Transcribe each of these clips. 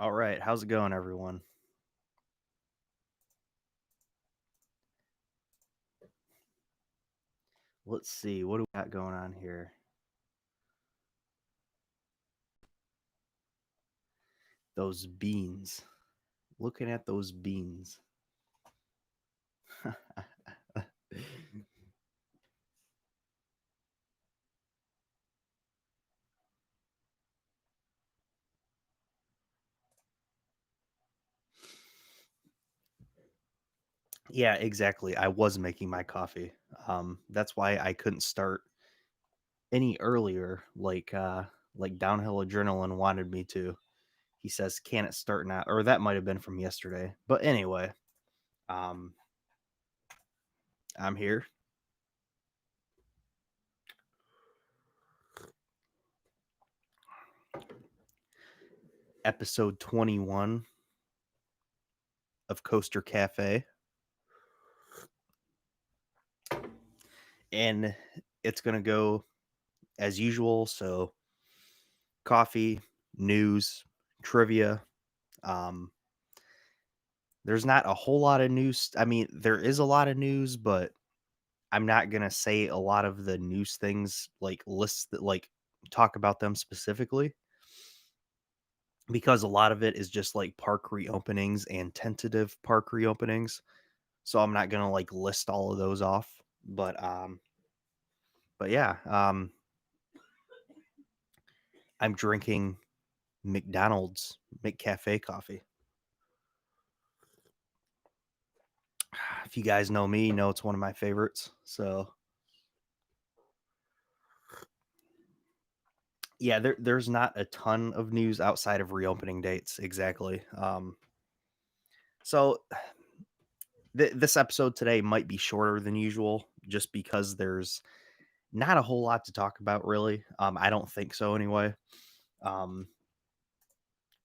All right, how's it going, everyone? Let's see, what do we got going on here? Those beans. Looking at those beans. Yeah, exactly. I was making my coffee. That's why I couldn't start any earlier, like Downhill Adrenaline wanted me to. He says, "Can it start now?" Or that might have been from yesterday. But anyway, um, I'm here. Episode 21 of Coaster Cafe. And it's gonna go as usual. So coffee, news, trivia. Um, there's not a whole lot of news. I mean, there is a lot of news, but I'm not gonna say a lot of the news things like lists that like talk about them specifically because a lot of it is just like park reopenings and tentative park reopenings. So I'm not gonna like list all of those off. But yeah, I'm drinking McDonald's McCafe coffee. If you guys know me, you know it's one of my favorites. So yeah, there's not a ton of news outside of reopening dates exactly. So this episode today might be shorter than usual, just because there's not a whole lot to talk about, really. I don't think so, anyway. Um,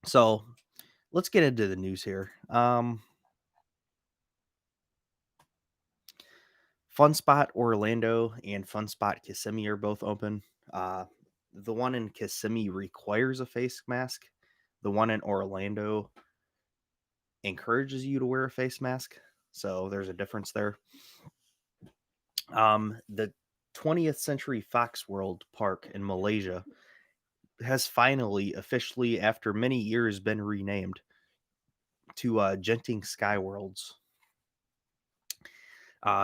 so let's get into the news here. Fun Spot Orlando and Fun Spot Kissimmee are both open. Uh, the one in Kissimmee requires a face mask. The one in Orlando encourages you to wear a face mask. So there's a difference there. The 20th Century Fox World Park in Malaysia has finally, officially, after many years, been renamed to Genting Sky Worlds.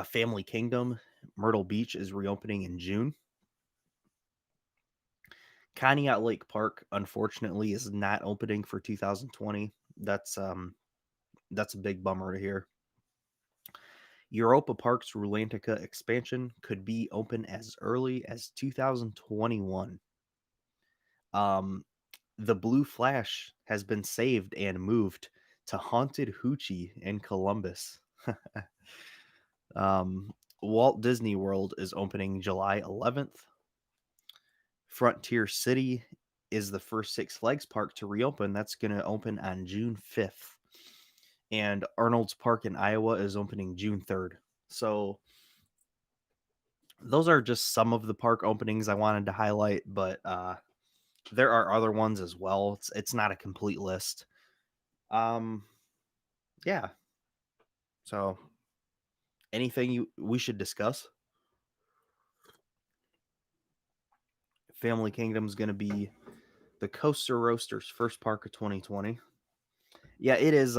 Family Kingdom, Myrtle Beach is reopening in June. Conneaut Lake Park, unfortunately, is not opening for 2020. That's a big bummer to hear. Europa Park's Rulantica expansion could be open as early as 2021. Um, the Blue Flash has been saved and moved to Haunted Hoochie in Columbus. um, Walt Disney World is opening July 11th. Frontier City is the first Six Flags park to reopen. That's going to open on June 5th. And Arnold's Park in Iowa is opening June 3rd. So those are just some of the park openings I wanted to highlight, but there are other ones as well. It's not a complete list. Um, yeah. So anything we should discuss? Family Kingdom's going to be the Coaster Roasters first park of 2020. Yeah, it is.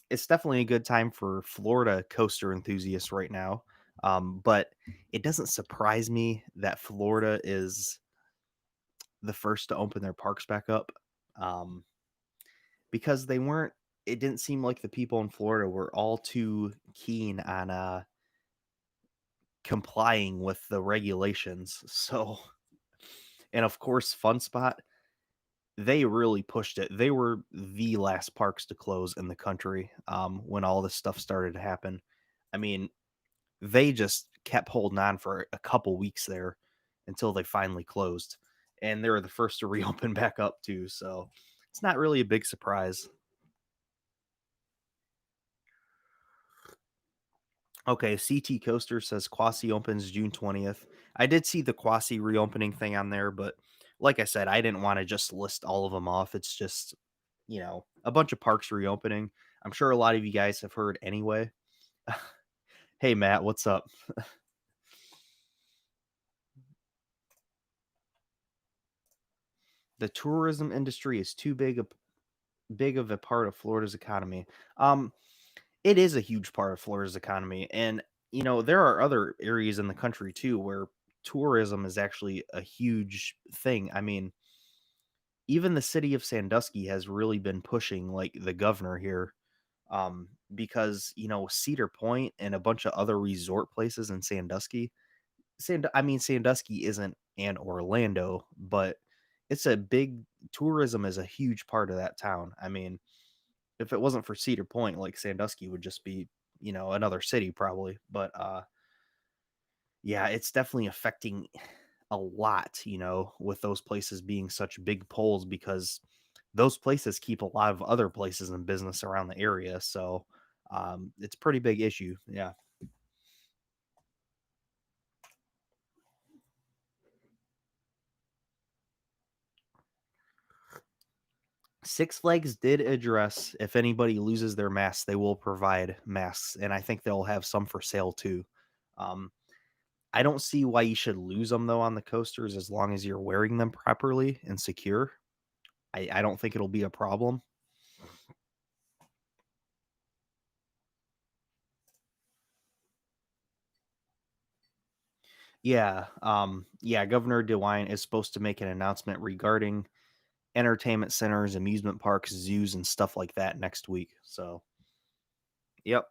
It's definitely a good time for Florida coaster enthusiasts right now. But it doesn't surprise me that Florida is the first to open their parks back up. Um, because they weren't it didn't seem like the people in Florida were all too keen on complying with the regulations. So, and of course, Fun Spot, they really pushed it. They were the last parks to close in the country when all this stuff started to happen. I mean, they just kept holding on for a couple weeks there until they finally closed. And they were the first to reopen back up too. So it's not really a big surprise. Okay, CT Coaster says Quasi opens June 20th. I did see the Quasi reopening thing on there, but like I said, I didn't want to just list all of them off. It's just, a bunch of parks reopening. I'm sure a lot of you guys have heard anyway. Hey Matt, what's up? The tourism industry is too big of a part of Florida's economy. Um, it is a huge part of Florida's economy, and there are other areas in the country too where tourism is actually a huge thing. I mean, even the city of Sandusky has really been pushing like the governor here, because Cedar Point and a bunch of other resort places in Sandusky. Sandusky isn't an Orlando, but it's a big tourism is a huge part of that town. I mean, if it wasn't for Cedar Point, like Sandusky would just be, another city probably. But yeah, it's definitely affecting a lot, with those places being such big poles because those places keep a lot of other places in business around the area. So it's a pretty big issue. Yeah. Six Flags did address if anybody loses their masks, they will provide masks, and I think they'll have some for sale too. Um, I don't see why you should lose them though on the coasters as long as you're wearing them properly and secure. I don't think it'll be a problem. Yeah, Governor DeWine is supposed to make an announcement regarding entertainment centers, amusement parks, zoos, and stuff like that next week. So, yep,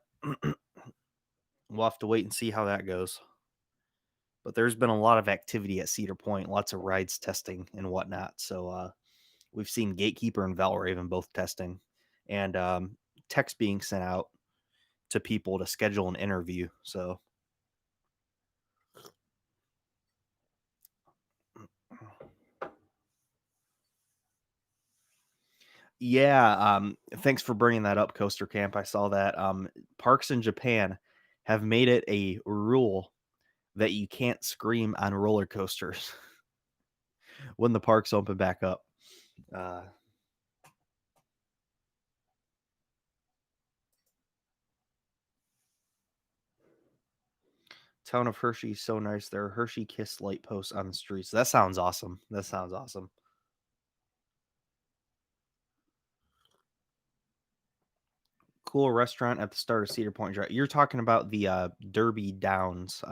we'll have to wait and see how that goes. But there's been a lot of activity at Cedar Point, lots of rides testing and whatnot. So, we've seen Gatekeeper and Valraven both testing, and text being sent out to people to schedule an interview. So, yeah, thanks for bringing that up, Coaster Camp. I saw that. Parks in Japan have made it a rule that you can't scream on roller coasters when the parks open back up. Uh, Town of Hershey, so nice. There are Hershey Kiss light posts on the streets. That sounds awesome. That sounds awesome. Cool restaurant at the start of Cedar Point Drive. You're talking about the Derby Downs.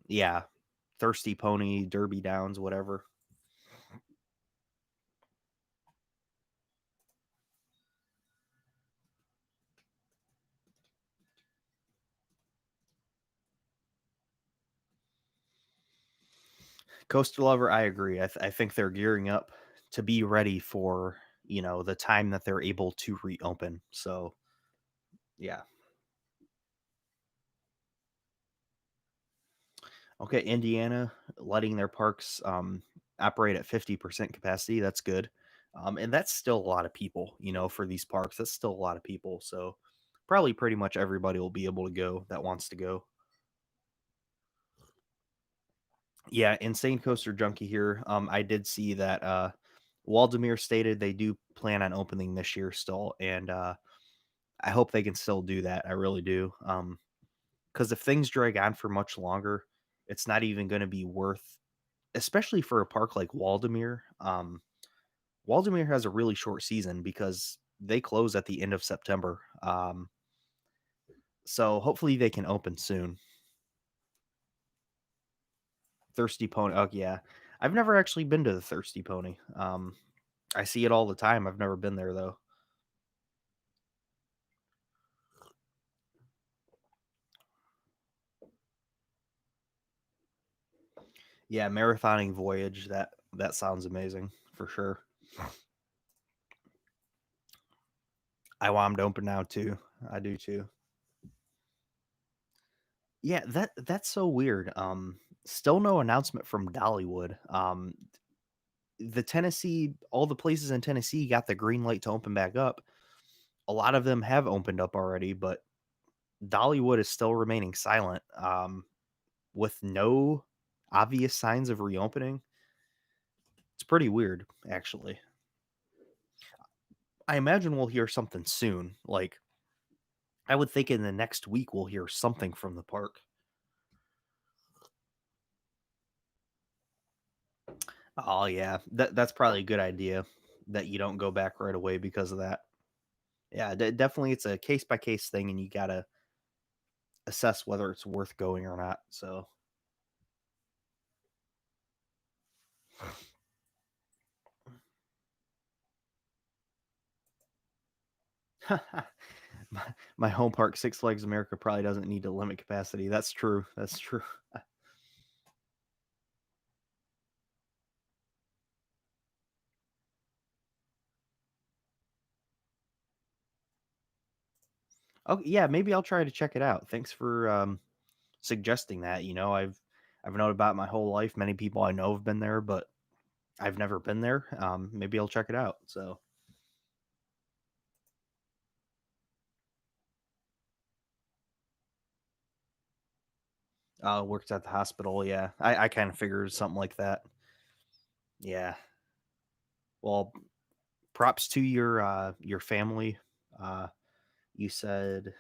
Yeah, Thirsty Pony, Derby Downs, whatever. Coaster Lover, I agree. I think they're gearing up to be ready for the time that they're able to reopen. So yeah. Okay, Indiana letting their parks operate at 50% capacity. That's good. And that's still a lot of people, for these parks. That's still a lot of people. So probably pretty much everybody will be able to go that wants to go. Yeah, Insane Coaster Junkie here. I did see that Waldemir stated they do plan on opening this year still, and I hope they can still do that. I really do. Because if things drag on for much longer, it's not even going to be worth, especially for a park like Waldemir. Waldemir has a really short season because they close at the end of September. So hopefully they can open soon. Thirsty Pony. Oh yeah, I've never actually been to the Thirsty Pony. I see it all the time. I've never been there though. Yeah, marathoning voyage. That sounds amazing for sure. I want 'em to open now too. I do too. Yeah, that's so weird. Still no announcement from Dollywood. The Tennessee, all the places in Tennessee got the green light to open back up. A lot of them have opened up already, but Dollywood is still remaining silent. With no obvious signs of reopening. It's pretty weird, actually. I imagine we'll hear something soon. Like, I would think in the next week we'll hear something from the park. Oh yeah, that's probably a good idea that you don't go back right away because of that. Yeah, definitely it's a case by case thing, and you gotta assess whether it's worth going or not. So, my, my home park, Six Flags America, probably doesn't need to limit capacity. That's true. That's true. Oh yeah, maybe I'll try to check it out. Thanks for suggesting that. I've known about it my whole life. Many people I know have been there, but I've never been there. Maybe I'll check it out. So, works at the hospital. Yeah, I kind of figured something like that. Yeah. Well, props to your family. Uh, you said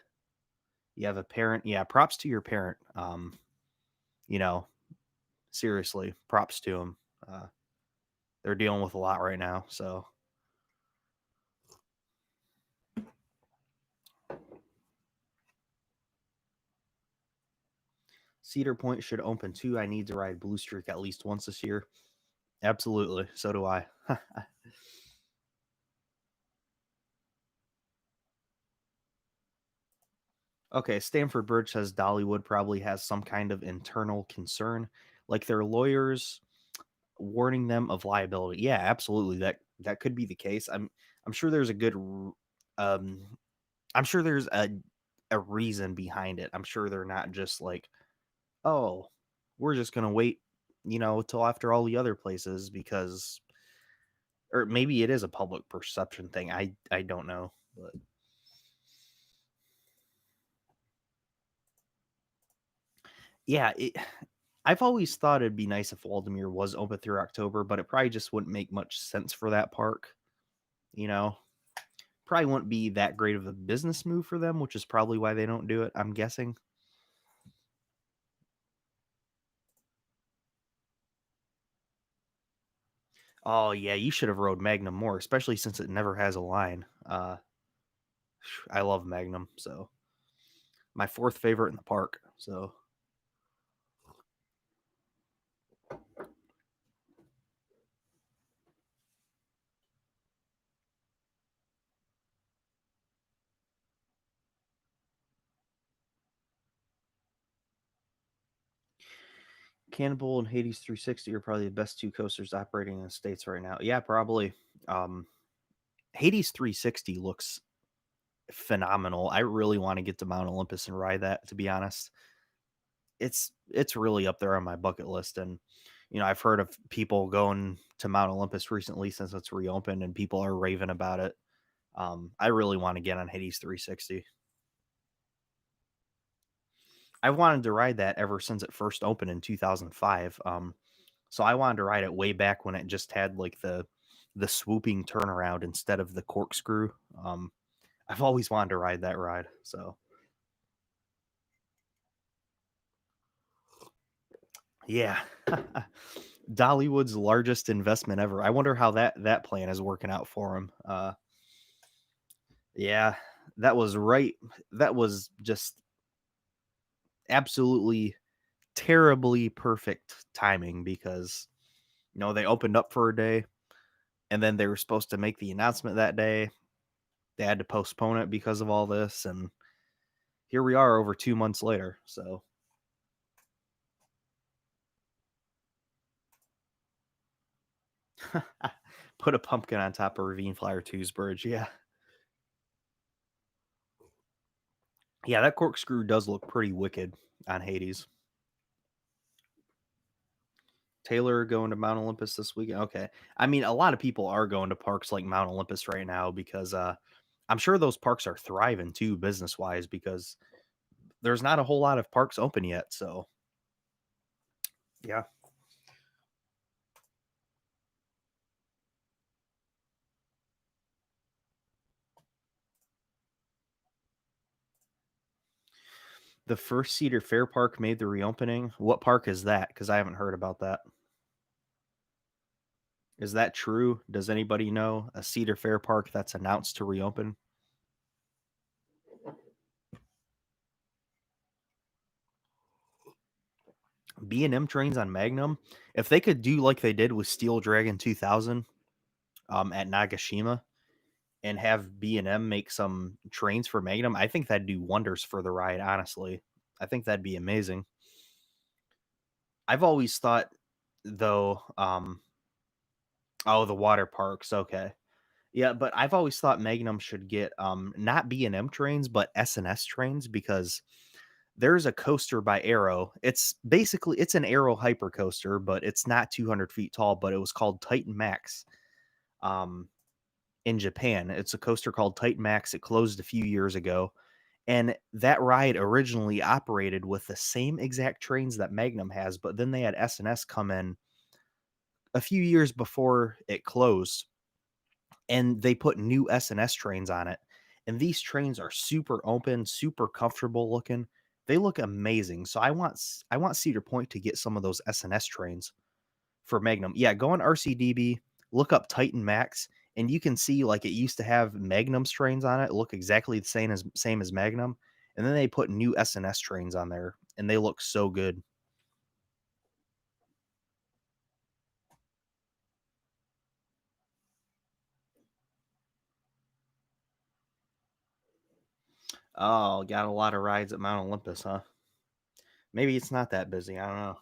you have a parent. Yeah, props to your parent. You know, seriously, props to them. Uh, they're dealing with a lot right now. So Cedar Point should open too. I need to ride Blue Streak at least once this year. Absolutely. So do I. Okay, Stanford Bridge says Dollywood probably has some kind of internal concern, like their lawyers warning them of liability. Yeah, absolutely. That could be the case. I'm sure there's a um I'm sure there's a reason behind it. I'm sure they're not just like, "Oh, we're just going to wait, till after all the other places because," or maybe it is a public perception thing. I don't know, but yeah, I've always thought it'd be nice if Waldemere was open through October, but it probably just wouldn't make much sense for that park. You know, probably wouldn't be that great of a business move for them, which is probably why they don't do it. I'm guessing. Oh yeah, you should have rode Magnum more, especially since it never has a line. I love Magnum, so my fourth favorite in the park. So Cannonball and Hades 360 are probably the best two coasters operating in the states right now. Yeah, probably. Um, Hades 360 looks phenomenal. I really want to get to Mount Olympus and ride that. To be honest, it's really up there on my bucket list. And I've heard of people going to Mount Olympus recently since it's reopened, and people are raving about it. I really want to get on Hades 360. I wanted to ride that ever since it first opened in 2005. So I wanted to ride it way back when it just had like the swooping turnaround instead of the corkscrew. I've always wanted to ride that ride. So yeah, Dollywood's largest investment ever. I wonder how that plan is working out for him. Yeah, that was right. That was just absolutely terribly perfect timing because they opened up for a day and then they were supposed to make the announcement that day. They had to postpone it because of all this, and here we are over 2 months later. So put a pumpkin on top of Ravine Flyer Two's bridge. Yeah. Yeah, that corkscrew does look pretty wicked on Hades. Taylor going to Mount Olympus this weekend. Okay. I mean, a lot of people are going to parks like Mount Olympus right now because I'm sure those parks are thriving too business wise because there's not a whole lot of parks open yet. So yeah. The first Cedar Fair park made the reopening. What park is that? Because I haven't heard about that. Is that true? Does anybody know a Cedar Fair park that's announced to reopen? B&M trains on Magnum. If they could do like they did with Steel Dragon 2000 at Nagashima and have B&M make some trains for Magnum, I think that'd do wonders for the ride, honestly. I think that'd be amazing. I've always thought though, oh, the water parks, okay. Yeah, but I've always thought Magnum should get not B&M trains, but S&S trains because there's a coaster by Arrow. It's an Arrow hyper coaster, but it's not 200 feet tall, but it was called Titan Max. Um in Japan. It's a coaster called Titan Max. It closed a few years ago. And that ride originally operated with the same exact trains that Magnum has, but then they had S&S come in a few years before it closed and they put new S&S trains on it. And these trains are super open, super comfortable looking. They look amazing. So I want Cedar Point to get some of those S&S trains for Magnum. Yeah, go on RCDB, look up Titan Max, and you can see like it used to have Magnum trains on it, look exactly the same as Magnum, and then they put new S&S trains on there, and they look so good. Oh, got a lot of rides at Mount Olympus, huh? Maybe it's not that busy. I don't know.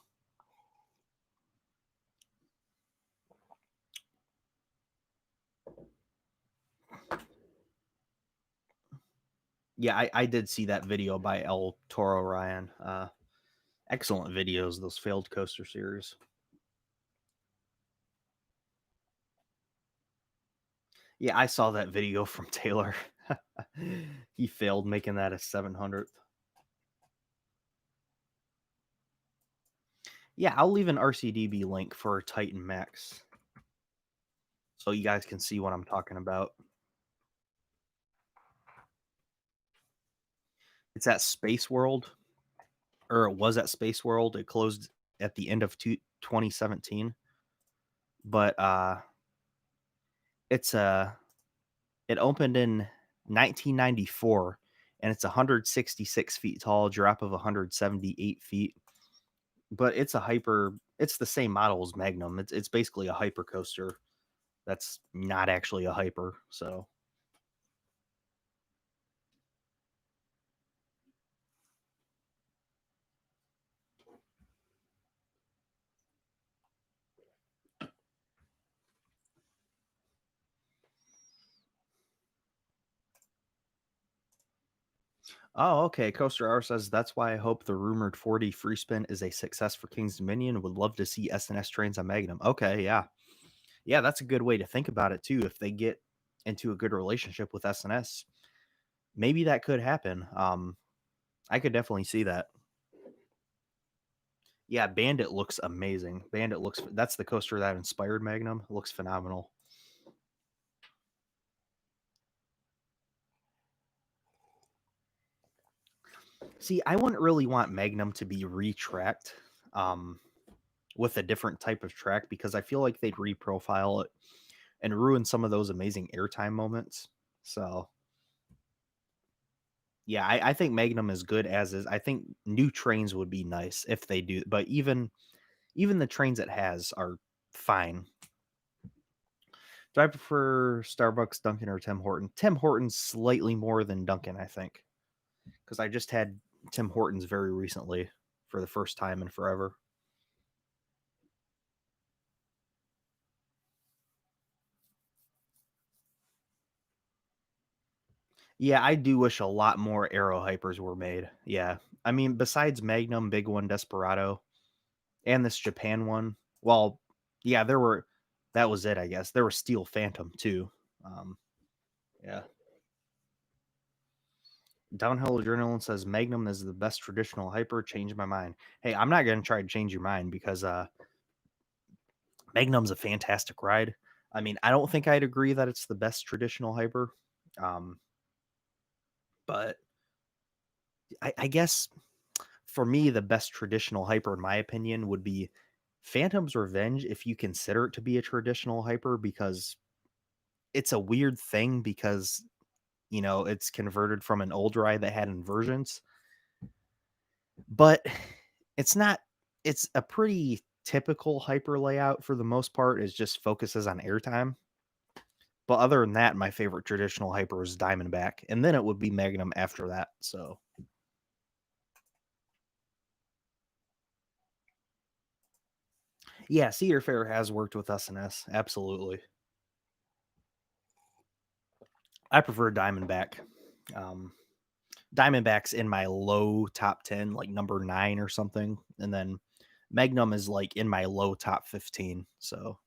Yeah, I did see that video by El Toro Ryan. Excellent videos, those failed coaster series. Yeah, I saw that video from Taylor. He failed making that a 700th. Yeah, I'll leave an RCDB link for Titan Max so you guys can see what I'm talking about. It's at Space World, or it was at Space World. It closed at the end of 2017, but it's it opened in 1994, and it's 166 feet tall, drop of 178 feet. But it's a hyper. It's the same model as Magnum. It's basically a hyper coaster. That's not actually a hyper. So oh, okay. Coaster R says that's why I hope the rumored 4D free spin is a success for King's Dominion. Would love to see S&S trains on Magnum. Okay, yeah, yeah, that's a good way to think about it too. If they get into a good relationship with S&S, maybe that could happen. I could definitely see that. Yeah, Bandit looks amazing. Bandit looks that's the coaster that inspired Magnum. It looks phenomenal. See, I wouldn't really want Magnum to be retracked. Um, with a different type of track because I feel like they'd reprofile it and ruin some of those amazing airtime moments. So yeah, I think Magnum is good as is. I think new trains would be nice if they do, but even the trains it has are fine. Do I prefer Starbucks, Dunkin', or Tim Horton? Tim Hortons slightly more than Dunkin', I think, because I just had Tim Hortons very recently for the first time in forever. Yeah, I do wish a lot more Aero Hypers were made. Yeah. I mean, besides Magnum, Big One, Desperado, and this Japan one, well, yeah, that was it, I guess. There was Steel Phantom too. Um, yeah. Downhill Adrenaline says Magnum is the best traditional hyper. Change my mind. Hey, I'm not going to try to change your mind because Magnum's a fantastic ride. I mean, I don't think I'd agree that it's the best traditional hyper. Um, but I guess for me, the best traditional hyper, in my opinion, would be Phantom's Revenge, if you consider it to be a traditional hyper, because it's a weird thing because, it's converted from an old ride that had inversions, but it's not it's a pretty typical hyper layout for the most part. It just focuses on airtime. But other than that, my favorite traditional hyper is Diamondback, and then it would be Magnum after that. So yeah, Cedar Fair has worked with SNS. Absolutely. I prefer Diamondback. Um, Diamondback's in my low top 10, like number 9 or something. And then Magnum is like in my low top 15. So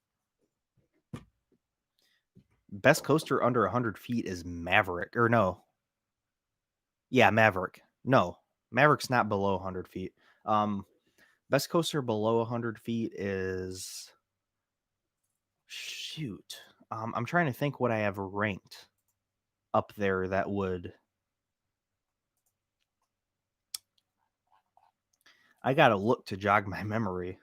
best coaster under 100 feet is Maverick. Or no. Yeah, Maverick. No, Maverick's not below 100 feet. Um, Best coaster below 100 feet is. Shoot. I'm trying to think what I have ranked up there that would. I gotta look to jog my memory.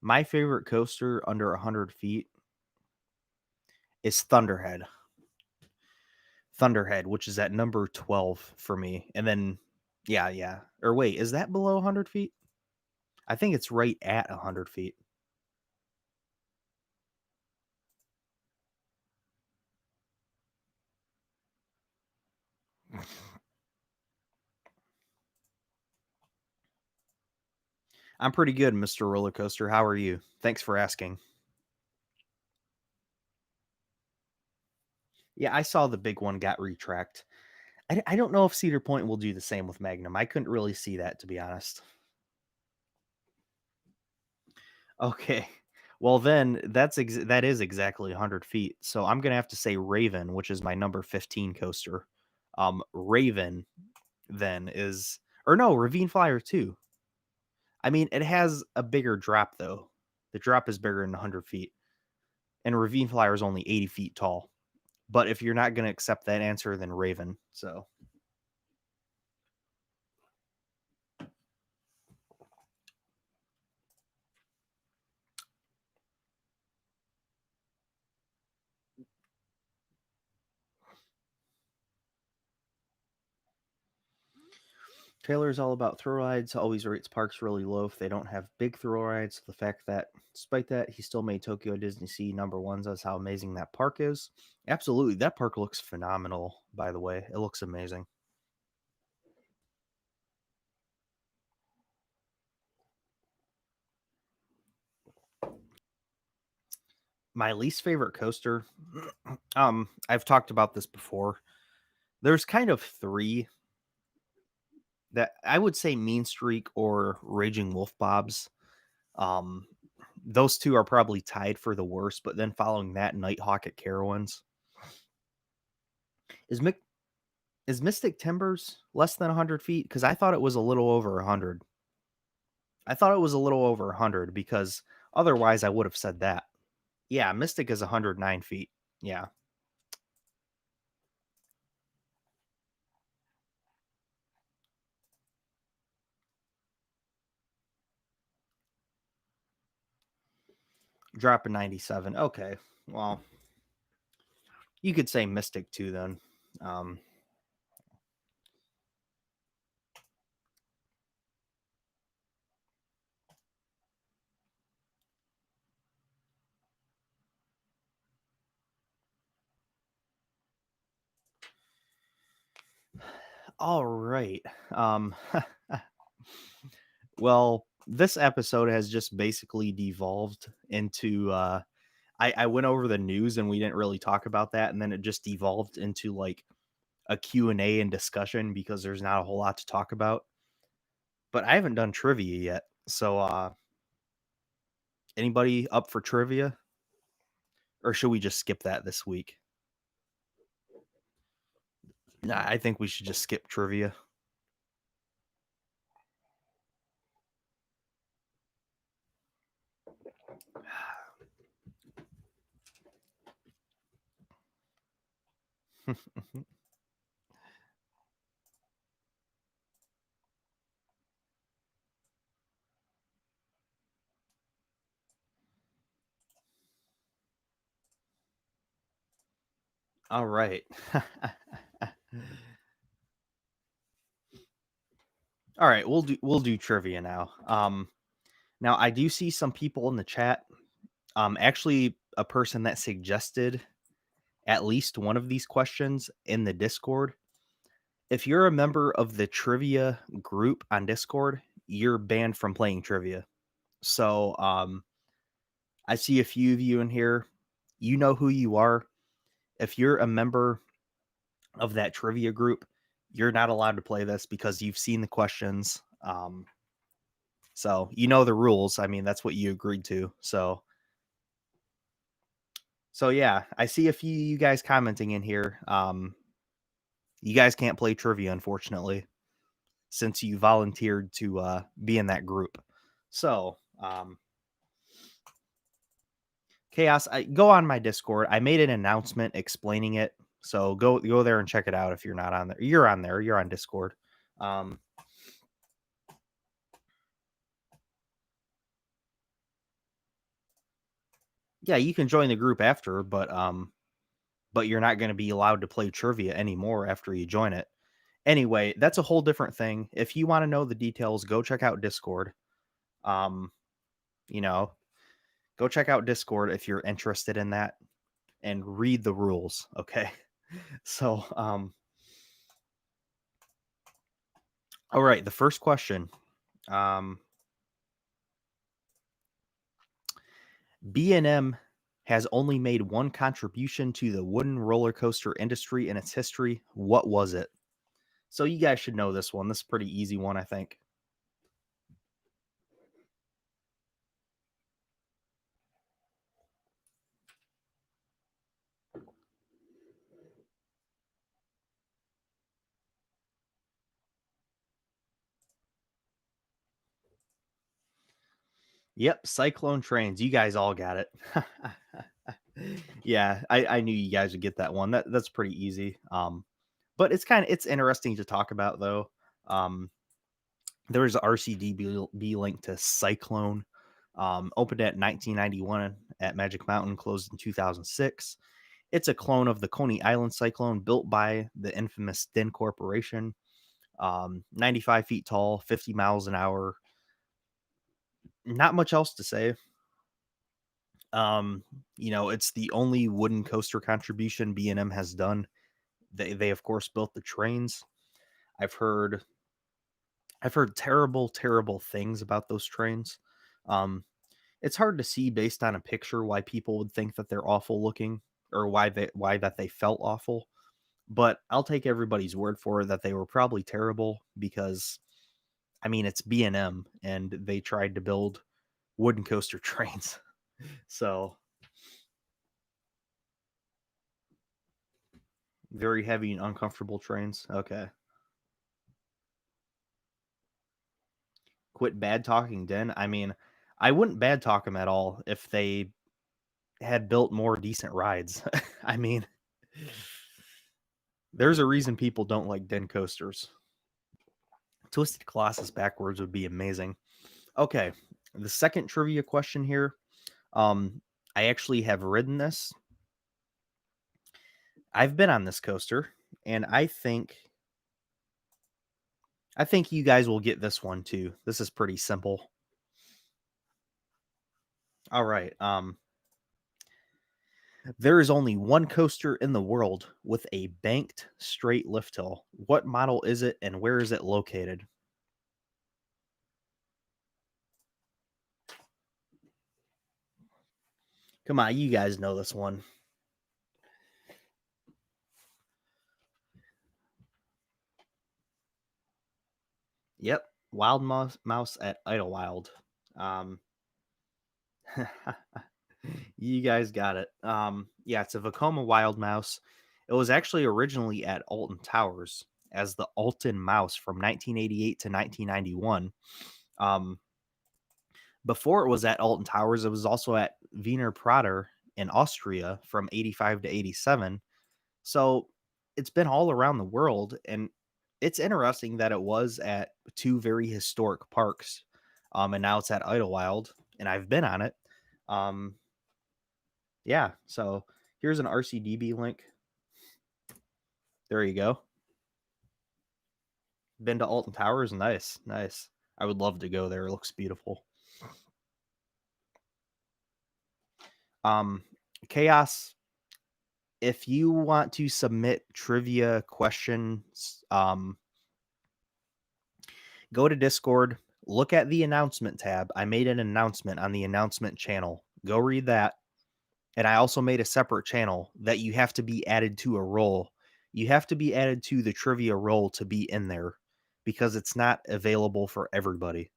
My favorite coaster under 100 feet is Thunderhead, which is at number 12 for me. And then, yeah, yeah. Or wait, is that below 100 feet? I think it's right at 100 feet. I'm pretty good, Mr. Roller Coaster. How are you? Thanks for asking. Yeah, I saw the big one got retracked. I don't know if Cedar Point will do the same with Magnum. I couldn't really see that, to be honest. Okay. Well, then that is exactly 100 feet. So I'm gonna have to say Raven, which is my number 15 coaster. Raven then is, or no, Ravine Flyer too. I mean, it has a bigger drop though. The drop is bigger than 100 feet, and Ravine Flyer is only 80 feet tall. But if you're not gonna accept that answer, then Raven. So Taylor is all about thrill rides, always rates parks really low if they don't have big thrill rides. The fact that, despite that, he still made Tokyo Disney Sea number one says how amazing that park is. Absolutely. That park looks phenomenal, by the way. It looks amazing. My least favorite coaster, I've talked about this before. There's kind of three that I would say Mean Streak or Raging Wolf Bob's. Um, those two are probably tied for the worst, but then following that, Nighthawk at Carowinds. Is Mick Is Mystic Timbers less than 100 feet? Because I thought it was a little over 100. I thought it was a little over 100 because otherwise I would have said that. Yeah, Mystic is 109 feet. Yeah. Drop a 97. Okay. Well, you could say Mystic too then. Um, all right. Well, this episode has just basically devolved into I went over the news and we didn't really talk about that, and then it just devolved into like a Q&A and discussion because there's not a whole lot to talk about. But I haven't done trivia yet. So anybody up for trivia? Or should we just skip that this week? Nah, I think we should just skip trivia. All right. All right, we'll do trivia now. Now I do see some people in the chat. Actually, a person that suggested at least one of these questions in the Discord. If you're a member of the trivia group on Discord, you're banned from playing trivia. So, I see a few of you in here. You know who you are. If you're a member of that trivia group, you're not allowed to play this because you've seen the questions. So you know the rules. I mean, that's what you agreed to. So yeah, I see a few of you guys commenting in here. You guys can't play trivia, unfortunately, since you volunteered to be in that group. So, Chaos, go on my Discord. I made an announcement explaining it. So go there and check it out if you're not on there. You're on there. You're on Discord. Um, yeah, you can join the group after, but you're not going to be allowed to play trivia anymore after you join it. Anyway, that's a whole different thing. If you want to know the details, go check out Discord. Um, you know, go check out Discord if you're interested in that and read the rules, okay? So, all right, the first question. Um, B&M has only made one contribution to the wooden roller coaster industry in its history. What was it? So you guys should know this one. This is a pretty easy one, I think. Yep, Cyclone Trains. You guys all got it. Yeah, I knew you guys would get that one. That's pretty easy. But it's interesting to talk about though. There was a RCDB link to Cyclone. Opened at 1991 at Magic Mountain, closed in 2006. It's a clone of the Coney Island Cyclone built by the infamous Den Corporation. 95 feet tall, 50 miles an hour. Not much else to say. It's the only wooden coaster contribution B&M has done. They of course built the trains. I've heard I've heard terrible, terrible things about those trains. Um, it's hard to see based on a picture why people would think that they're awful looking or why that they felt awful. But I'll take everybody's word for it that they were probably terrible because I mean it's B&M and they tried to build wooden coaster trains. So very heavy and uncomfortable trains. Okay. Quit bad talking Den. I mean, I wouldn't bad talk them at all if they had built more decent rides. I mean, there's a reason people don't like Den coasters. Twisted Colossus backwards would be amazing. Okay, the second trivia question here. I actually have ridden this. I've been on this coaster, and I think you guys will get this one too. This is pretty simple. All right. There is only one coaster in the world with a banked straight lift hill. What model is it and where is it located? Come on, you guys know this one. Yep, Wild Mouse at Idlewild. Um, you guys got it. Yeah, it's a Vekoma Wild Mouse. It was actually originally at Alton Towers as the Alton Mouse from 1988 to 1991. Um, Before it was at Alton Towers, it was also at Wiener Prater in Austria from 85 to 87. So it's been all around the world. And it's interesting that it was at two very historic parks. And now it's at Idlewild, and I've been on it. Yeah. So here's an RCDB link. There you go. Been to Alton Towers? Nice, nice. I would love to go there. It looks beautiful. Um, Chaos, if you want to submit trivia questions, go to Discord, look at the announcement tab. I made an announcement on the announcement channel. Go read that. And I also made a separate channel that you have to be added to a role. You have to be added to the trivia role to be in there because it's not available for everybody.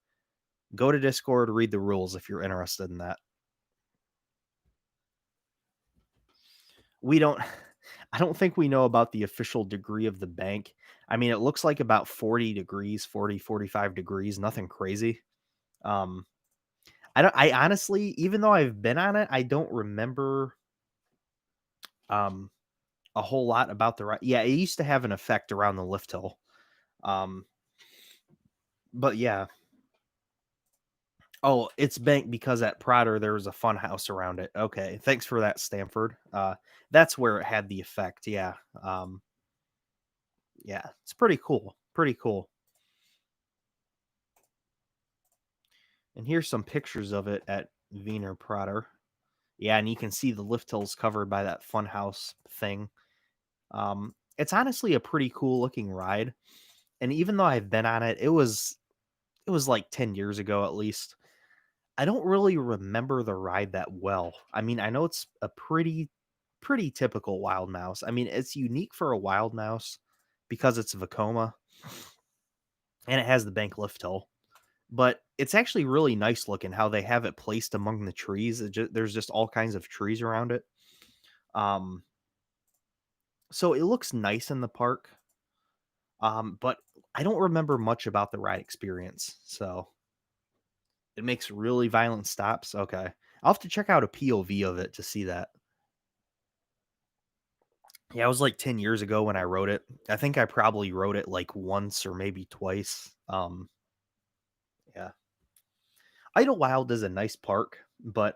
Go to Discord, read the rules if you're interested in that. We don't I don't think we know about the official degree of the bank. I mean, it looks like about 40 degrees, 45 degrees, nothing crazy. Um I honestly, even though I've been on it, I don't remember um a whole lot about the ride. Yeah, it used to have an effect around the lift hill. Um but yeah. Oh, it's banked because at Prater there was a fun house around it. Okay. Thanks for that, Stanford. That's where it had the effect. Yeah. Yeah, it's pretty cool. Pretty cool. And here's some pictures of it at Wiener Prater. Yeah, and you can see the lift hills covered by that funhouse thing. It's honestly a pretty cool looking ride. And even though I've been on it, it was like 10 years ago at least. I don't really remember the ride that well. I mean, I know it's a pretty typical wild mouse. I mean, it's unique for a wild mouse because it's Vekoma and it has the bank lift hill. But it's actually really nice looking how they have it placed among the trees. There's just all kinds of trees around it. Um, so it looks nice in the park. But I don't remember much about the ride experience. So it makes really violent stops. Okay. I'll have to check out a POV of it to see that. Yeah, it was like 10 years ago when I wrote it. I think I probably wrote it like once or maybe twice. Yeah. Idlewild is a nice park, but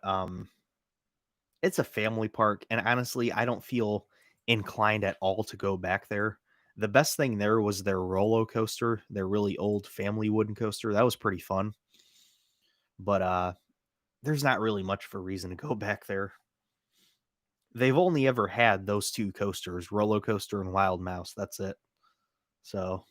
it's a family park, and honestly, I don't feel inclined at all to go back there. The best thing there was their roller coaster, their really old family wooden coaster. That was pretty fun. But there's not really much for reason to go back there. They've only ever had those two coasters, roller coaster and Wild Mouse. That's it. So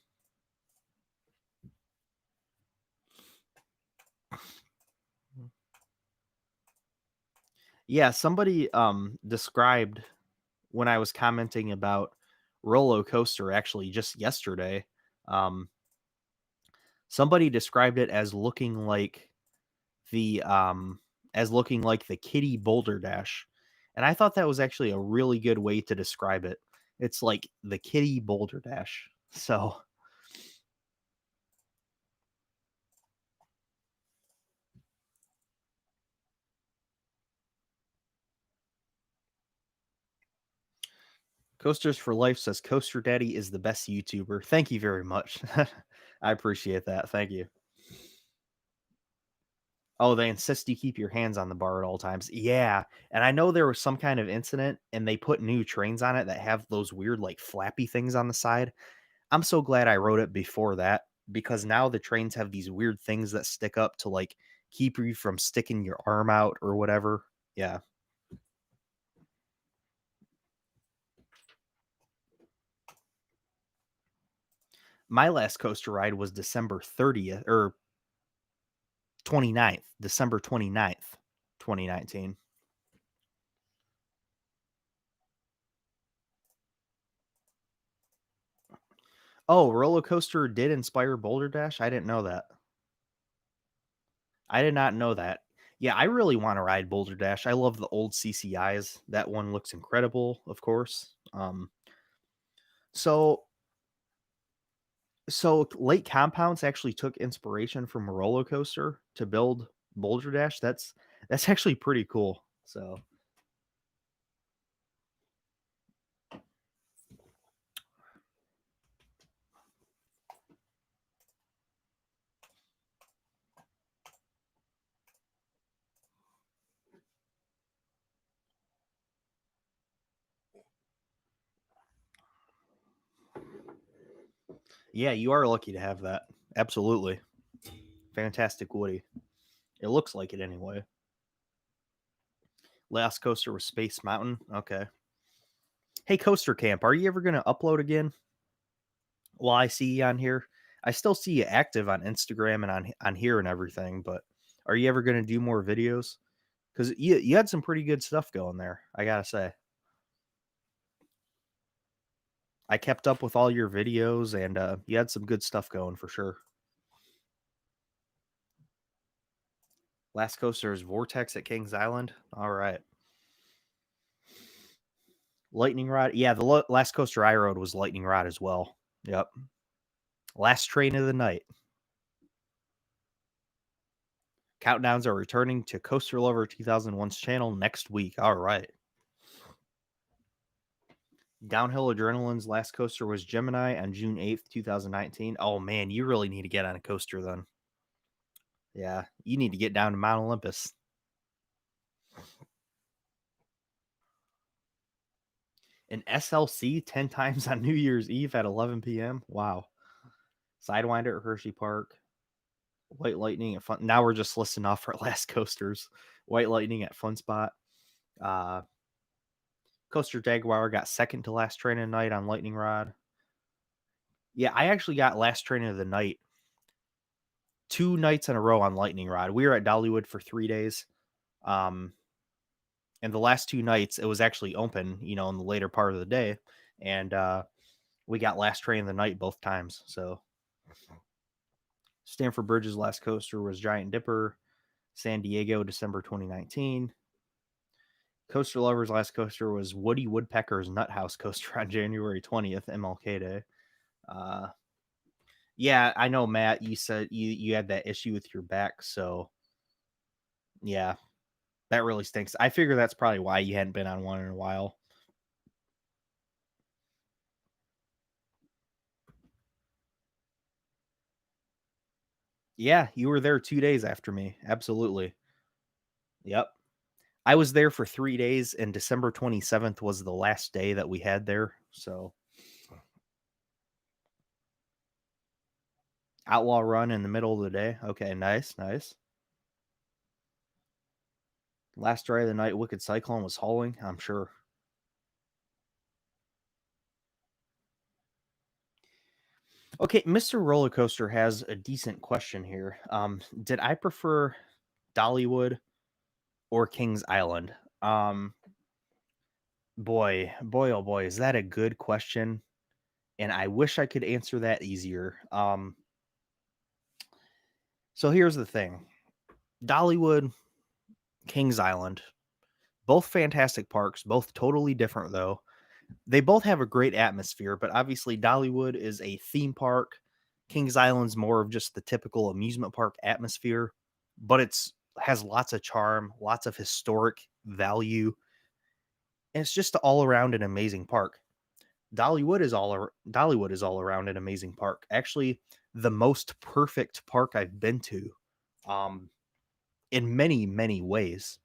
yeah, somebody described when I was commenting about roller coaster actually just yesterday. Um Somebody described it the looking like the Kitty Boulder Dash. And I thought that was actually a really good way to describe it. It's like the Kitty Boulder Dash. So, Coasters for Life says Coaster Daddy is the best YouTuber. Thank you very much. I appreciate that. Thank you. Oh, they insist you keep your hands on the bar at all times. Yeah. And I know there was some kind of incident and they put new trains on it that have those weird, like, flappy things on the side. I'm so glad I wrote it before that because now the trains have these weird things that stick up to like keep you from sticking your arm out or whatever. Yeah. My last coaster ride was December 30th or 29th, December 29th, 2019. Oh, roller coaster did inspire Boulder Dash? I didn't know that. I did not know that. Yeah, I really want to ride Boulder Dash. I love the old CCIs. That one looks incredible, of course. So So Lake Compounds actually took inspiration from a roller coaster to build Boulder Dash. That's actually pretty cool. So Yeah, you are lucky to have that. Absolutely. Fantastic Woody. It looks like it anyway. Last coaster was Space Mountain. Okay. Hey, Coaster Camp, are you ever going to upload again? Well, I see you on here. I still see you active on Instagram and on here and everything, but are you ever going to do more videos? Because you had some pretty good stuff going there, I gotta say. I kept up with all your videos, and you had some good stuff going for sure. Last coaster is Vortex at Kings Island. All right. Lightning Rod. Yeah, the last coaster I rode was Lightning Rod as well. Yep. Last train of the night. Countdowns are returning to Coaster Lover 2001's channel next week. All right. Downhill Adrenaline's last coaster was Gemini on June 8th, 2019. Oh man, you really need to get on a coaster then. Yeah, you need to get down to Mount Olympus. An SLC 10 times on New Year's Eve at 11 p.m. Wow. Sidewinder at Hershey Park. White Lightning at Fun. Now we're just listing off our last coasters. White Lightning at Fun Spot. Uh, Coaster Jaguar got second to last train of the night on Lightning Rod. Yeah, I actually got last train of the night 2 nights in a row on Lightning Rod. We were at Dollywood for 3 days. And the last 2 nights, it was actually open, in the later part of the day. And we got last train of the night both times. So Stanford Bridge's last coaster was Giant Dipper, San Diego, December 2019. Coaster Lover's last coaster was Woody Woodpecker's Nut House coaster on January 20th, MLK Day. Yeah, I know, Matt. You said you had that issue with your back, so yeah, that really stinks. I figure that's probably why you hadn't been on one in a while. Yeah, you were there 2 days after me. Absolutely. Yep. I was there for 3 days, and December 27th was the last day that we had there. So Outlaw Run in the middle of the day. Okay, nice, nice. Last ride of the night, Wicked Cyclone was hauling, I'm sure. Okay, Mr. Roller Coaster has a decent question here. Did I prefer Dollywood or Kings Island? Um, oh boy, is that a good question? And I wish I could answer that easier. So here's the thing: Dollywood, Kings Island, both fantastic parks, both totally different though. They both have a great atmosphere, but obviously Dollywood is a theme park. Kings Island's more of just the typical amusement park atmosphere, but it's has lots of charm, lots of historic value, and it's just all around an amazing park. Dollywood is all around an amazing park. Actually, the most perfect park I've been to, um, in many ways.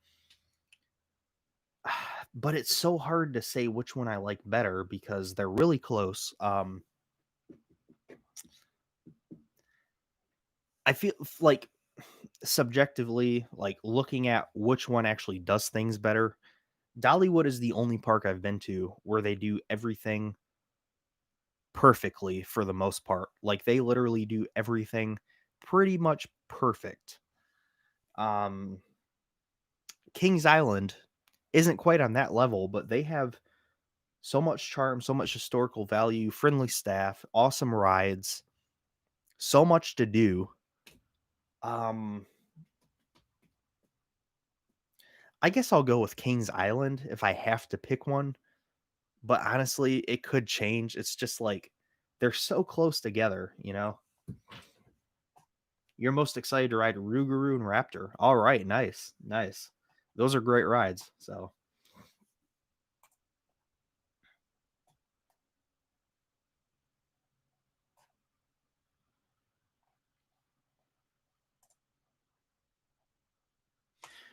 But it's so hard to say which one I like better because they're really close. I feel like subjectively, like looking at which one actually does things better, Dollywood is the only park I've been to where they do everything perfectly for the most part. Like they literally do everything pretty much perfect. Um Kings Island isn't quite on that level, but they have so much charm, so much historical value, friendly staff, awesome rides, so much to do. Um I guess I'll go with Kings Island if I have to pick one, but honestly, it could change. It's just like they're so close together. You're most excited to ride Rougarou and Raptor. All right, nice, nice. Those are great rides. So,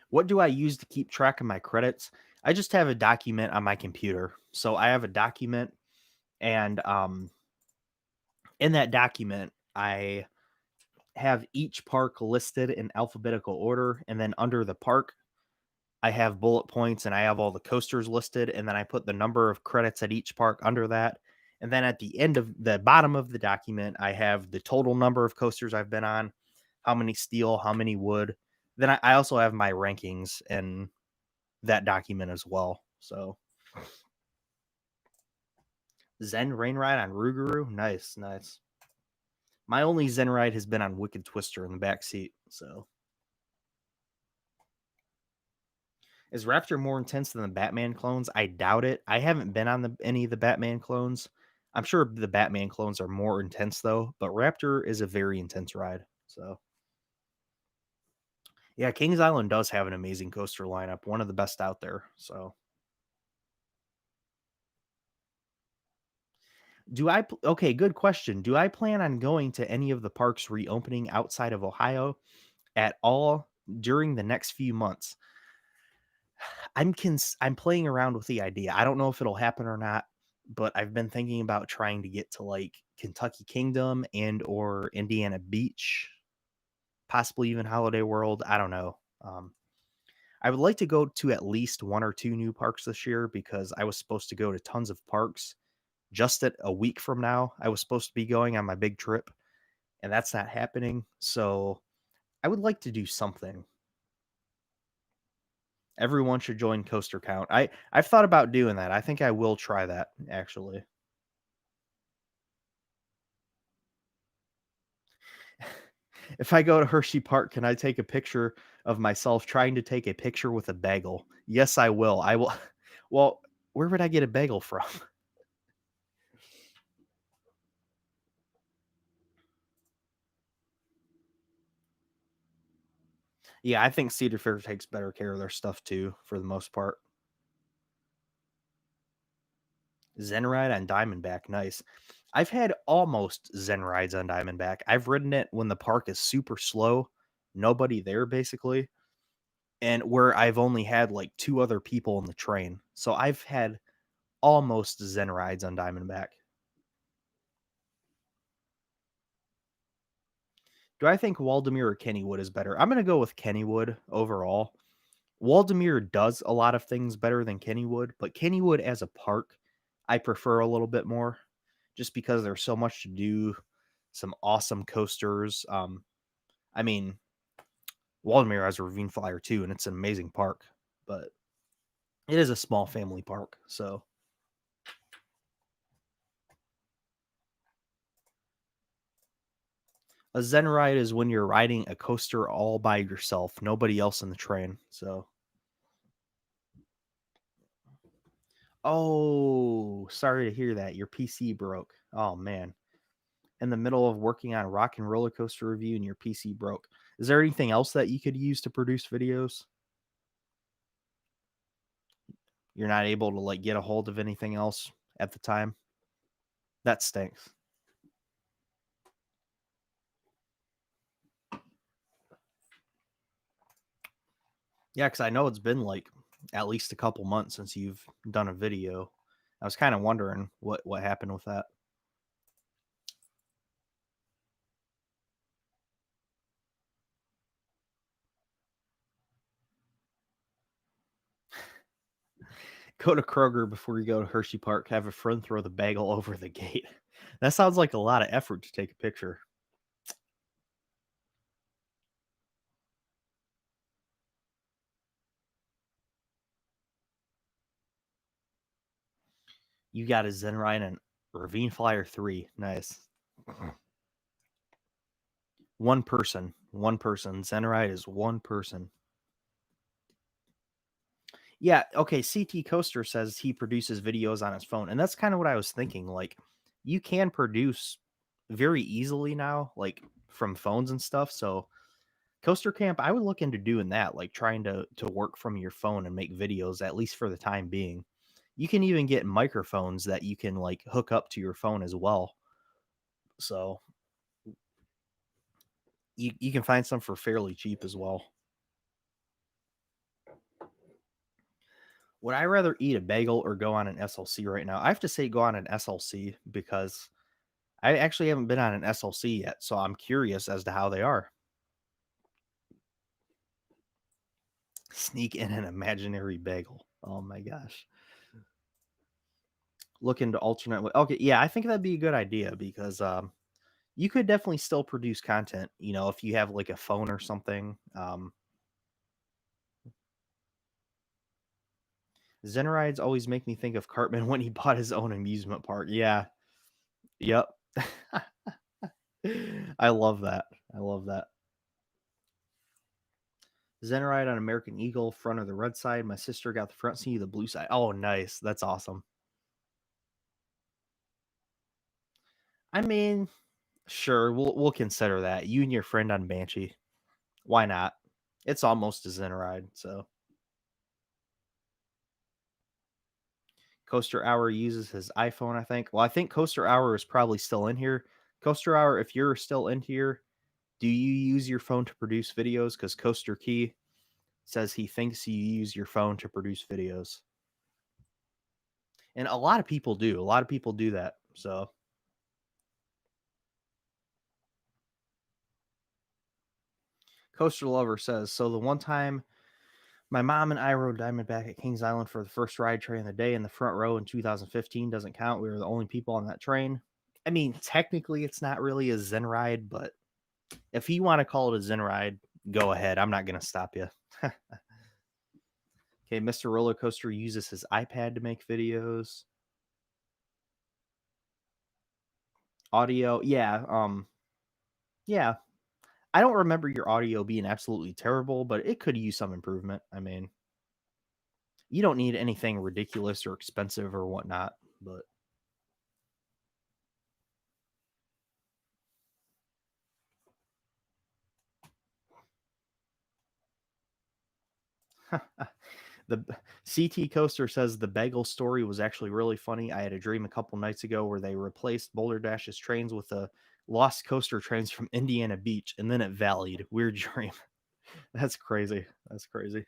what do I use to keep track of my credits? I just have a document on my computer. So I have a document, and In that document, I have each park listed in alphabetical order, and then under the park, I have bullet points and I have all the coasters listed, and then I put the number of credits at each park under that. And then at the end of the bottom of the document, I have the total number of coasters I've been on, how many steel, how many wood. Then I also have my rankings in that document as well. So Zen Rain Ride on Rougarou, nice, nice. My only Zen ride has been on Wicked Twister in the back seat. So is Raptor more intense than the Batman clones? I doubt it. I haven't been on any of the Batman clones. I'm sure the Batman clones are more intense though, but Raptor is a very intense ride. So yeah, Kings Island does have an amazing coaster lineup, one of the best out there. So okay, good question. Do I plan on going to any of the parks reopening outside of Ohio at all during the next few months? I'm playing around with the idea. I don't know if it'll happen or not, but I've been thinking about trying to get to like Kentucky Kingdom and or Indiana Beach, possibly even Holiday World. I don't know. I would like to go to at least one or two new parks this year because I was supposed to go to tons of parks just at a week from now. I was supposed to be going on my big trip, and that's not happening. So I would like to do something. Everyone should join Coaster Count. I've thought about doing that. I think I will try that actually. If I go to Hershey Park, can I take a picture of myself trying to take a picture with a bagel? Yes, I will. I will. Well, where would I get a bagel from? Yeah, I think Cedar Fair takes better care of their stuff too, for the most part. Zen ride on Diamondback, nice. I've had almost Zen rides on Diamondback. I've ridden it when the park is super slow, nobody there basically, and where I've only had like two other people in the train. So I've had almost Zen rides on Diamondback. Do I think Waldemere or Kennywood is better? I'm going to go with Kennywood overall. Waldemere does a lot of things better than Kennywood, but Kennywood as a park, I prefer a little bit more just because there's so much to do, some awesome coasters. I mean, Waldemere has a Ravine Flyer too, and it's an amazing park, but it is a small family park. So a Zen ride is when you're riding a coaster all by yourself, nobody else in the train. So, oh, sorry to hear that. Your PC broke. Oh man, in the middle of working on Rock and Roller Coaster Review and your PC broke. Is there anything else that you could use to produce videos? You're not able to like get a hold of anything else at the time? That stinks. Yeah, because I know it's been like at least a couple months since you've done a video. I was kind of wondering what happened with that. Go to Kroger before you go to Hershey Park. Have a friend throw the bagel over the gate. That sounds like a lot of effort to take a picture. You got a Zen Ride and Ravine Flyer 3. Nice. One person. One person. Zen Ride is one person. Yeah, okay, CT Coaster says he produces videos on his phone, and that's kind of what I was thinking. Like, you can produce very easily now, like from phones and stuff. So, Coaster Camp, I would look into doing that, like trying to work from your phone and make videos at least for the time being. You can even get microphones that you can like hook up to your phone as well. So, you can find some for fairly cheap as well. Would I rather eat a bagel or go on an SLC right now? I have to say go on an SLC because I actually haven't been on an SLC yet, so I'm curious as to how they are. Sneak in an imaginary bagel. Oh my gosh. Look into alternate. Okay, yeah, I think that'd be a good idea because you could definitely still produce content. If you have like a phone or something. Zen rides always make me think of Cartman when he bought his own amusement park. Yeah. Yep. I love that. I love that. Zen ride on American Eagle, front of the red side. My sister got the front seat, the blue side. Oh, nice. That's awesome. I mean, sure, we'll consider that. You and your friend on Banshee. Why not? It's almost a Zen ride, so Coaster Hour uses his iPhone, I think. Well, I think Coaster Hour is probably still in here. Coaster Hour, if you're still in here, do you use your phone to produce videos? Because Coaster Key says he thinks you use your phone to produce videos. And a lot of people do. A lot of people do that. So Coaster Lover says, so the one time my mom and I rode Diamondback at Kings Island for the first ride train of the day in the front row in 2015 doesn't count. We were the only people on that train. I mean, technically, it's not really a Zen ride, but if you want to call it a Zen ride, go ahead. I'm not going to stop you. Okay, Mr. Roller Coaster uses his iPad to make videos. Audio, yeah, yeah. I don't remember your audio being absolutely terrible, but it could use some improvement. I mean, you don't need anything ridiculous or expensive or whatnot, but the CT Coaster says the bagel story was actually really funny. I had a dream a couple nights ago where they replaced Boulder Dash's trains with the Lost Coaster trains from Indiana Beach, and then it valleyed. Weird dream. That's crazy. That's crazy.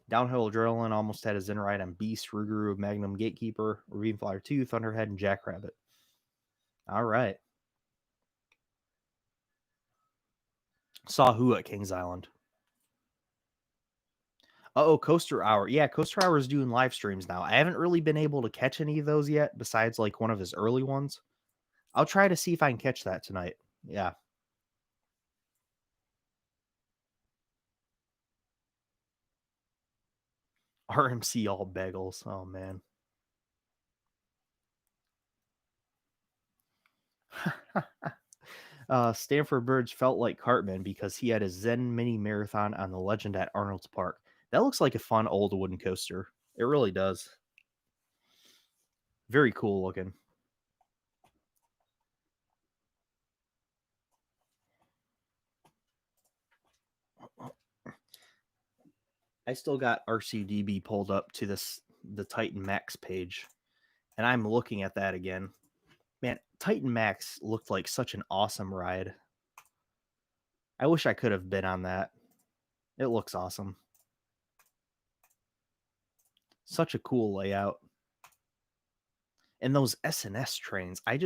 Downhill Adrenaline almost had a Zen ride on Beast, Rougarou, Magnum Gatekeeper, Ravine Flyer 2, Thunderhead, and Jackrabbit. All right. Saw who at Kings Island? Oh, Coaster Hour. Yeah, Coaster Hour is doing live streams now. I haven't really been able to catch any of those yet, besides like one of his early ones. I'll try to see if I can catch that tonight. Yeah. RMC all bagels. Oh man. Stanford Burge felt like Cartman because he had a Zen mini marathon on the Legend at Arnold's Park. That looks like a fun old wooden coaster. It really does. Very cool looking. I still got RCDB pulled up to the Titan Max page, and I'm looking at that again. Man, Titan Max looked like such an awesome ride. I wish I could have been on that. It looks awesome. Such a cool layout. And those SNS trains, I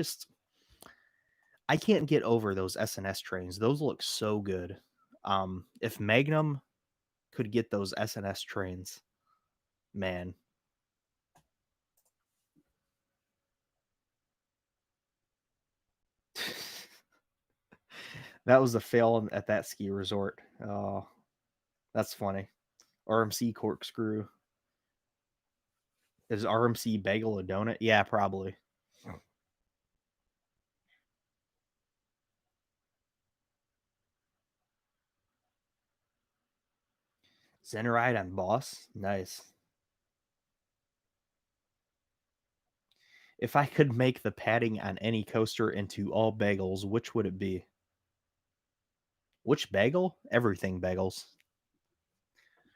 can't get over those SNS trains. Those look so good. If Magnum could get those SNS trains, man. That was a fail at that ski resort. Oh, that's funny. RMC corkscrew. Is RMC bagel a donut? Yeah, probably. Zenride on Boss. Nice. If I could make the padding on any coaster into all bagels, which would it be? Which bagel? Everything bagels.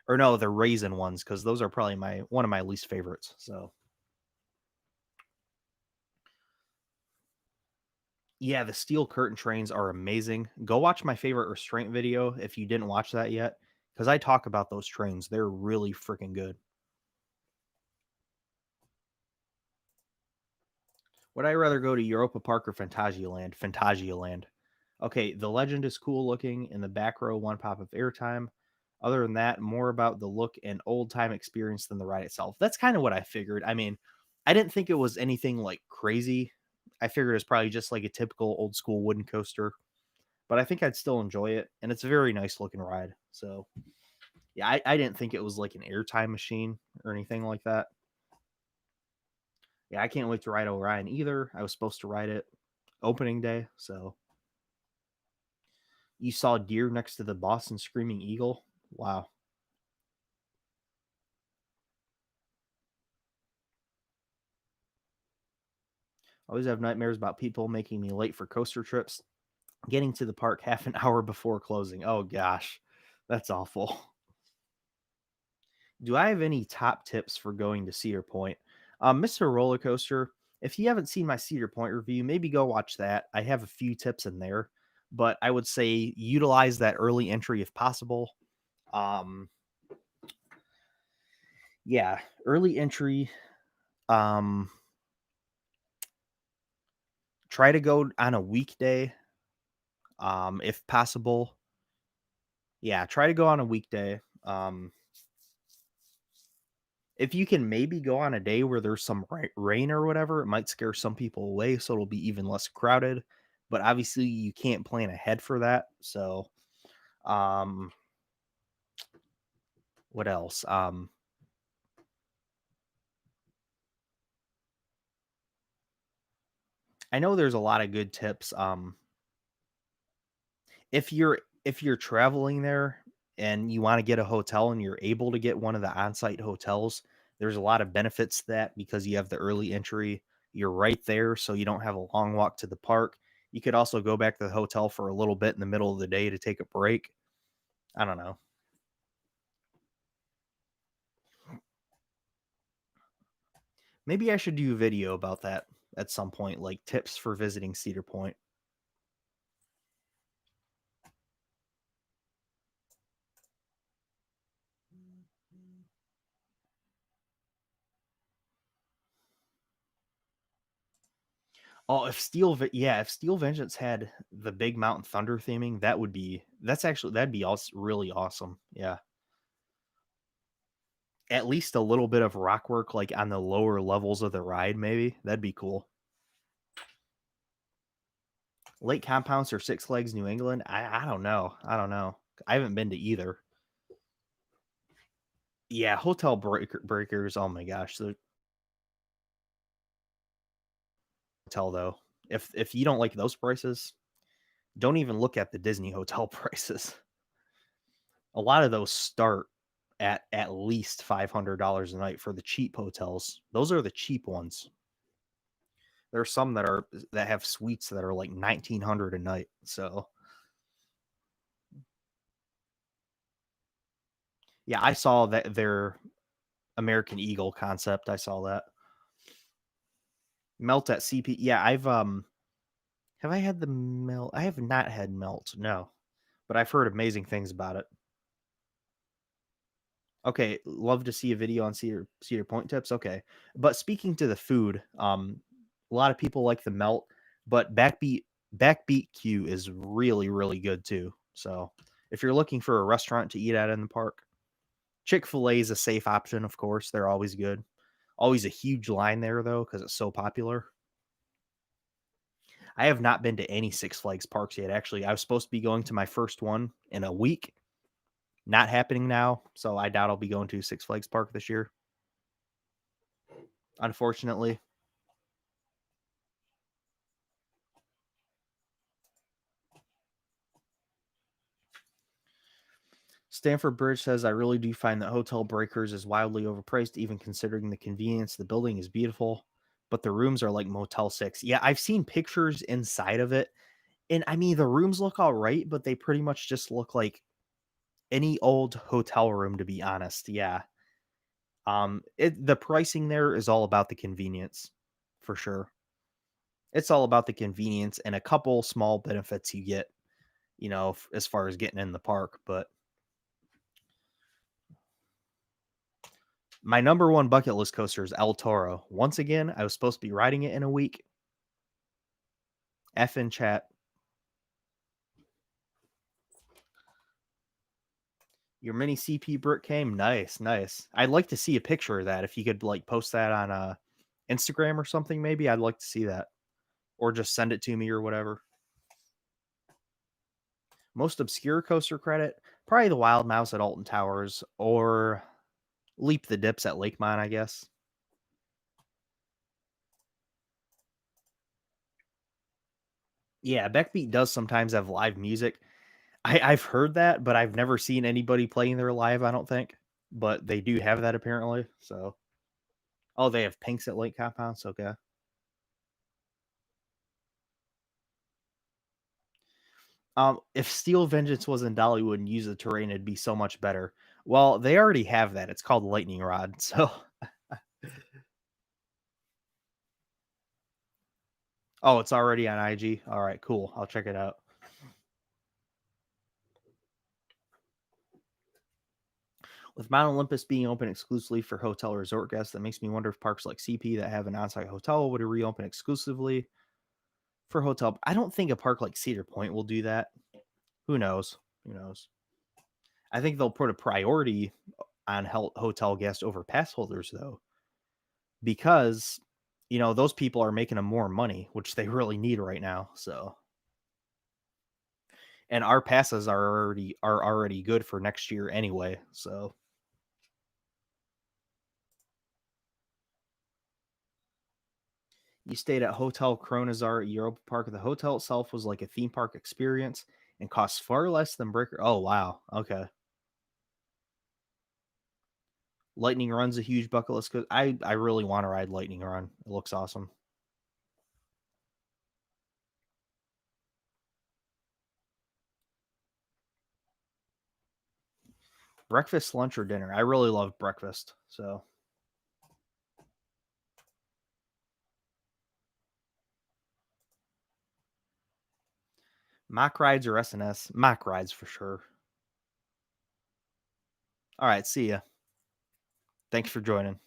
Or no, the raisin ones, because those are probably one of my least favorites. So yeah, the steel curtain trains are amazing. Go watch my favorite restraint video if you didn't watch that yet, because I talk about those trains. They're really freaking good. Would I rather go to Europa Park or Phantasialand? Phantasialand. Okay, the legend is cool looking. In the back row, one pop of airtime. Other than that, more about the look and old time experience than the ride itself. That's kind of what I figured. I mean, I didn't think it was anything like crazy. I figured it was probably just like a typical old school wooden coaster, but I think I'd still enjoy it. And it's a very nice looking ride. So, yeah, I didn't think it was like an airtime machine or anything like that. Yeah, I can't wait to ride Orion either. I was supposed to ride it opening day. So, you saw deer next to the Boston Screaming Eagle. Wow. I always have nightmares about people making me late for coaster trips, getting to the park half an hour before closing. Oh gosh, that's awful. Do I have any top tips for going to Cedar Point? Mr. Roller Coaster, if you haven't seen my Cedar Point review, maybe go watch that. I have a few tips in there, but I would say utilize that early entry if possible. Um, yeah, early entry. Um, Try to go on a weekday, if possible. Yeah, try to go on a weekday. If you can maybe go on a day where there's some rain or whatever, it might scare some people away, so it'll be even less crowded. But obviously, you can't plan ahead for that. So, um, what else? I know there's a lot of good tips. If you're traveling there and you want to get a hotel and you're able to get one of the on-site hotels, there's a lot of benefits to that because you have the early entry. You're right there, so you don't have a long walk to the park. You could also go back to the hotel for a little bit in the middle of the day to take a break. I don't know. Maybe I should do a video about that at some point, like tips for visiting Cedar Point. Oh, if Steel Vengeance had the Big Mountain Thunder theming, that'd be also really awesome. Yeah. At least a little bit of rock work, like, on the lower levels of the ride, maybe. That'd be cool. Lake Compounce or Six Flags New England? I don't know. I don't know. I haven't been to either. Yeah, breakers, oh my gosh, the hotel, though. If you don't like those prices, don't even look at the Disney hotel prices. A lot of those start at least $500 a night for the cheap hotels. Those are the cheap ones. There are some that have suites that are like 1,900 a night. So yeah, I saw that their American Eagle concept. I saw that melt at CP. Yeah, have I had the melt? I have not had melt. No, but I've heard amazing things about it. Okay, love to see a video on Cedar Point tips. Okay, but speaking to the food, a lot of people like the melt, but backbeat Q is really good too. So if you're looking for a restaurant to eat at in the park, Chick-fil-A is a safe option. Of course, they're always good. Always a huge line there though because it's so popular. I have not been to any Six Flags parks yet. Actually, I was supposed to be going to my first one in a week. Not happening now, so I doubt I'll be going to Six Flags Park this year. Unfortunately, Stanford Bridge says, I really do find that Hotel Breakers is wildly overpriced, even considering the convenience. The building is beautiful, but the rooms are like Motel 6. Yeah, I've seen pictures inside of it. And I mean, the rooms look all right, but they pretty much just look like any old hotel room, to be honest. Yeah. The pricing there is all about the convenience, for sure. It's all about the convenience and a couple small benefits you get, as far as getting in the park. But my number one bucket list coaster is El Toro. Once again, I was supposed to be riding it in a week. F in chat. Your mini CP brick came. Nice, nice. I'd like to see a picture of that. If you could like post that on Instagram or something, maybe I'd like to see that, or just send it to me or whatever. Most obscure coaster credit, probably the Wild Mouse at Alton Towers, or Leap the Dips at Lakemont, I guess. Yeah, Backbeat does sometimes have live music. I've heard that, but I've never seen anybody playing there live, I don't think. But they do have that apparently. So, oh, they have Pinks at Lake Compounds. Okay. If Steel Vengeance was in Dollywood and used the terrain, it'd be so much better. Well, they already have that. It's called Lightning Rod. So, oh, it's already on IG. All right, cool. I'll check it out. With Mount Olympus being open exclusively for hotel resort guests, that makes me wonder if parks like CP that have an on-site hotel would reopen exclusively for hotel. I don't think a park like Cedar Point will do that. Who knows? Who knows? I think they'll put a priority on hotel guests over pass holders though, because those people are making them more money, which they really need right now. So, and our passes are already good for next year anyway. So, you stayed at Hotel Kronazar at Europa Park. The hotel itself was like a theme park experience and costs far less than Breaker. Oh wow, okay. Lightning Run's a huge bucket list because I really want to ride Lightning Run. It looks awesome. Breakfast, lunch, or dinner. I really love breakfast. So mock rides or SNS? Mock rides for sure. All right, see ya. Thanks for joining.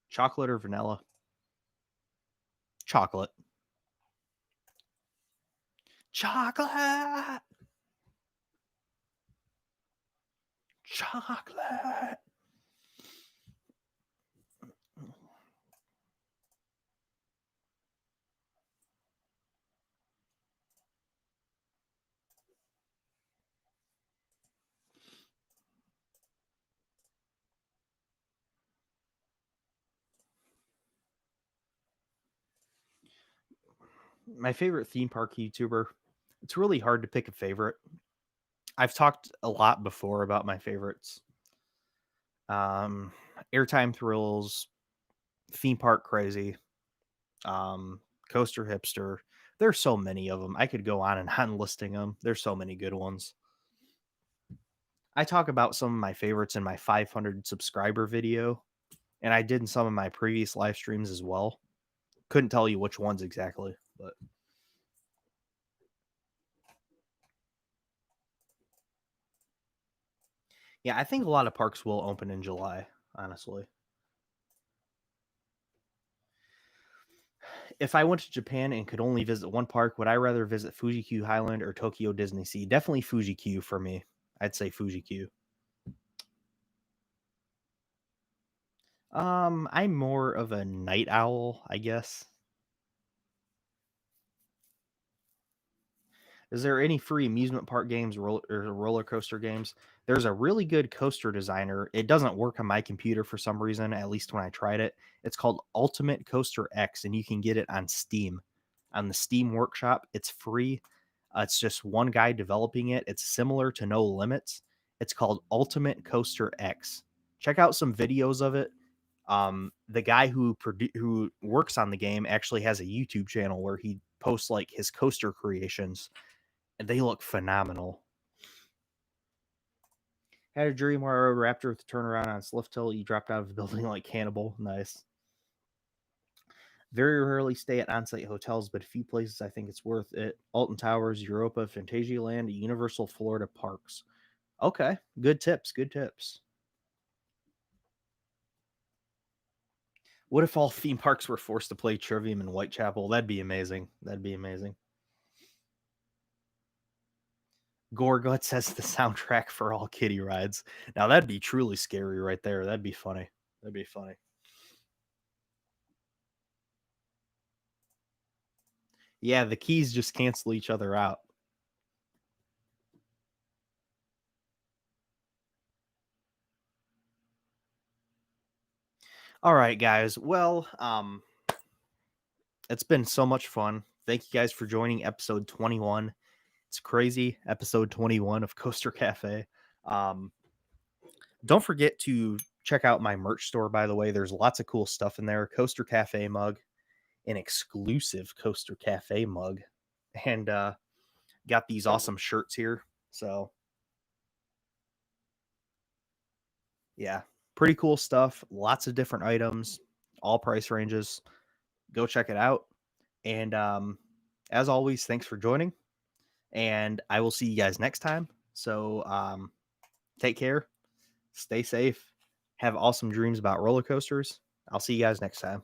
Chocolate or vanilla? Chocolate. Chocolate. Chocolate. My favorite theme park YouTuber. It's really hard to pick a favorite. I've talked a lot before about my favorites. Um, Airtime Thrills, Theme Park Crazy, Coaster Hipster. There's so many of them. I could go on and on listing them. There's so many good ones. I talk about some of my favorites in my 500 subscriber video, and I did in some of my previous live streams as well. Couldn't tell you which ones exactly, but yeah, I think a lot of parks will open in July, honestly. If I went to Japan and could only visit one park, would I rather visit Fuji Q Highland or Tokyo Disney Sea? Definitely Fuji Q for me. I'd say Fuji Q. I'm more of a night owl, I guess. Is there any free amusement park games or roller coaster games? There's a really good coaster designer. It doesn't work on my computer for some reason, at least when I tried it. It's called Ultimate Coaster X, and you can get it on Steam. On the Steam Workshop, it's free. It's just one guy developing it. It's similar to No Limits. It's called Ultimate Coaster X. Check out some videos of it. The guy who works on the game actually has a YouTube channel where he posts like his coaster creations, and they look phenomenal. Had a dream where a raptor with a turnaround on Sliftel. You dropped out of the building like Cannibal. Nice. Very rarely stay at on-site hotels, but a few places I think it's worth it. Alton Towers, Europa, Fantasyland, Universal Florida Parks. Okay, good tips, good tips. What if all theme parks were forced to play Trivium in Whitechapel? That'd be amazing. That'd be amazing. Gorgut says the soundtrack for all kiddie rides. Now that'd be truly scary right there. That'd be funny. That'd be funny. Yeah, the keys just cancel each other out. All right, guys. Well, it's been so much fun. Thank you guys for joining episode 21. It's crazy, episode 21 of Coaster Cafe. Um, don't forget to check out my merch store, by the way. There's lots of cool stuff in there. Coaster Cafe mug, an exclusive Coaster Cafe mug, and got these awesome shirts here. So, yeah, pretty cool stuff. Lots of different items, all price ranges. Go check it out. And as always, thanks for joining. And I will see you guys next time. So take care, stay safe, have awesome dreams about roller coasters. I'll see you guys next time.